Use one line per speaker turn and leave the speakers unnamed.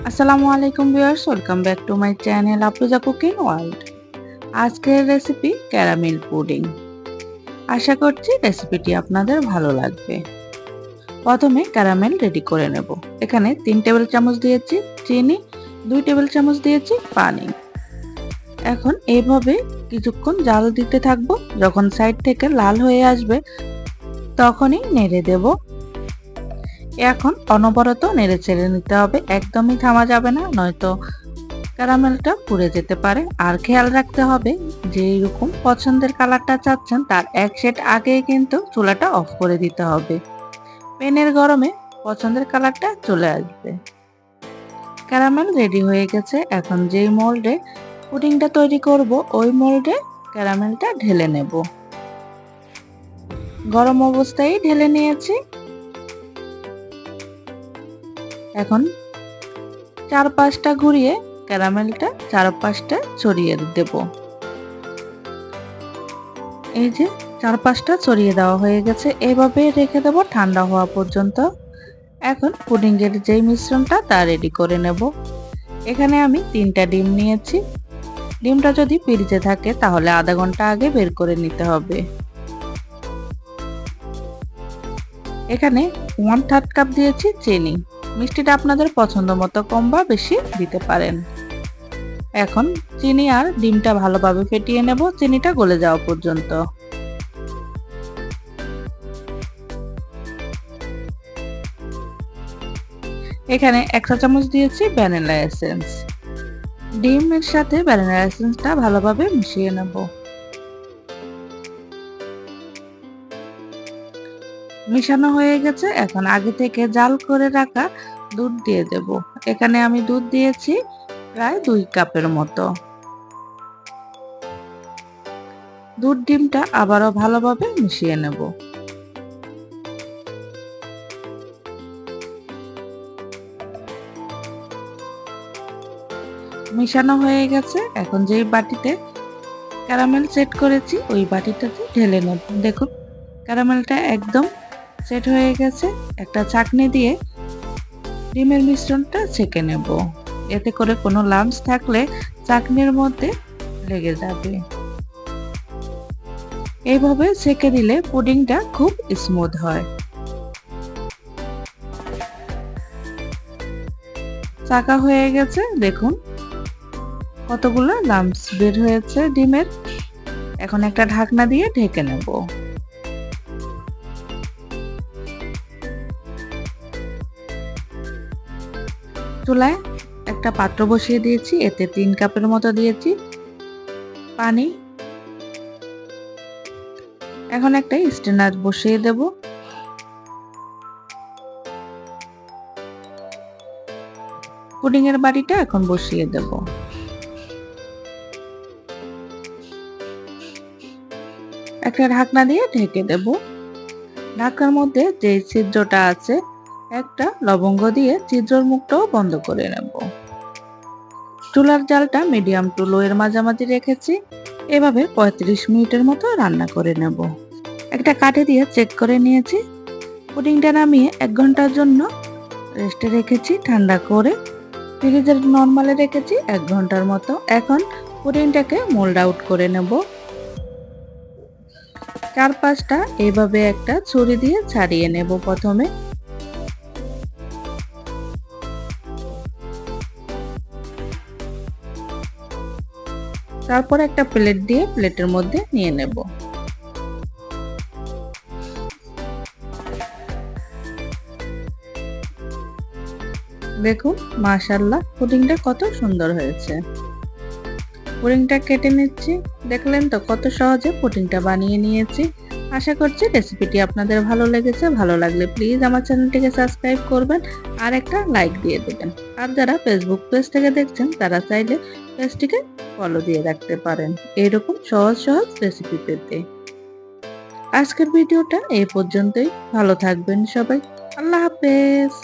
আসসালামু আলাইকুম viewers, welcome back to my channel Afroza cooking world. আজকের রেসিপি ক্যারামেল পুডিং। আশা করছি রেসিপিটি আপনাদের ভালো লাগবে। প্রথমে ক্যারামেল রেডি করে নেব। এখানে 3 টেবিল চামচ দিয়েছি চিনি, 2 টেবিল চামচ দিয়েছি পানি। এখন এইভাবে কিছুক্ষণ জাল দিতে থাকবো। যখন সাইড থেকে লাল হয়ে আসবে তখনই নেড়ে দেব। এখন অনবরত নেড়ে চেড়ে নিতে হবে, একদমই থামা যাবে না, নয়তো ক্যারামেলটা পুড়ে যেতে পারে। আর খেয়াল রাখতে হবে যে এরকম পছন্দের কালারটা চাচ্ছেন তার এক সেট আগেই কিন্তু চুলাটা অফ করে দিতে হবে। প্যানের গরমে পছন্দের কালারটা চলে আসবে। ক্যারামেল রেডি হয়ে গেছে। এখন যেই মোল্ডে পুডিংটা তৈরি করব ওই মোল্ডে ক্যারামেলটা ঢেলে নেব। গরম অবস্থায় ঢেলে নিয়েছি। এখন চারপাশটা ঘুরিয়ে ক্যারামেলটা চারপাশটা ছড়িয়ে দেব। এই যে চারপাশটা ছড়িয়ে দেওয়া হয়ে গেছে। এভাবে রেখে দেব ঠান্ডা হওয়া পর্যন্ত। এখন পুডিংয়ের যেই মিশ্রণটা তা রেডি করে নেব। এখানে আমি 3টা ডিম নিয়েছি। ডিমটা যদি ফ্রিজে থাকে তাহলে আধা ঘন্টা আগে বের করে নিতে হবে। এখানে 1/3 কাপ দিয়েছি চিনি। মিষ্টিটা আপনাদের পছন্দ মতো কম বা বেশি দিতে পারেন। এখন চিনি আর ডিমটা ভালোভাবে ফেটিয়ে নেব চিনিটা গলে যাওয়া পর্যন্ত। এখানে 1 চা চামচ দিয়েছি ভ্যানিলা এসেন্স। ডিমের সাথে ভ্যানিলা এসেন্সটা ভালোভাবে মিশিয়ে নেব। মিশানো হয়ে গেছে। এখন আগে থেকে জাল করে রাখা দুধ দিয়ে দেব। এখানে আমি দুধ দিয়েছি প্রায় 2 কাপের মতো। দুধ ডিমটা আবারও ভালোভাবে মিশিয়ে নেব। মিশানো হয়ে গেছে। এখন যেই বাটিতে ক্যারামেল সেট করেছি ওই বাটিটাতে ঢেলে নেব। দেখুন ক্যারামেলটা একদম সেট হয়ে গেছে। একটা ছাঁকনি দিয়ে ডিমের মিশ্রণটা ছেঁকে নেব। এতে করে কোনো লাম্পস থাকলে ছাঁকনির মধ্যে লেগে যাবে। এইভাবে ছেঁকে দিলে পুডিংটা খুব স্মুথ হয়। ছাঁকা হয়ে গেছে। দেখুন কতগুলো লাম্পস বের হয়েছে ডিমের। এখন একটা ঢাকনা দিয়ে ঢেকে নেব। চুলায় একটা পাত্র বসিয়ে দিয়েছি। এতে 3 কাপের মতো দিয়েছি পানি। এখন একটা স্ট্রেনার বসিয়ে দেব। পুডিং এর বাটিটা এখন বসিয়ে দেব। একটা ঢাকনা দিয়ে ঢেকে দেব। ঢাকনার মধ্যে যে ছিদ্রটা আছে একটা লবঙ্গ দিয়ে ছিদ্রর মুখটাও বন্ধ করে নেব। চুলার জালটা মিডিয়াম টু লো এর মাঝামাঝি রেখেছি। এভাবে 35 মিনিটের মতো রান্না করে নেব। একটা কাঠি দিয়ে চেক করে নিয়েছি। পুডিংটা নামিয়ে 1 ঘন্টার জন্য রেস্টে রেখেছি ঠান্ডা করে। ফ্রিজের নরমালে রেখেছি 1 ঘন্টার মতো। এখন পুডিংটাকে মোল্ড আউট করে নেব। চারপাশটা এইভাবে একটা ছুরি দিয়ে ছাড়িয়ে নেব প্রথমে। তারপর একটা প্লেট দিয়ে প্লেটের মধ্যে নিয়ে নেব। দেখুন মাশাআল্লাহ পুডিংটা কত সুন্দর হয়েছে। পুডিংটা কেটে নিচ্ছি। দেখলেন তো কত সহজে পুডিংটা বানিয়ে নিয়েছি। আশা করছি রেসিপিটি আপনাদের ভালো লেগেছে। ভালো লাগলে প্লিজ আমার চ্যানেলটিকে সাবস্ক্রাইব করবেন আর একটা লাইক দিয়ে দেবেন। আর যারা ফেসবুক পেজ থেকে দেখছেন তারা চাইলে পেজটিকে ফলো দিয়ে রাখতে পারেন এইরকম সহজ সহজ রেসিপি পেতে। আজকের ভিডিওটা এই পর্যন্তই। ভালো থাকবেন সবাই। আল্লাহ হাফেজ।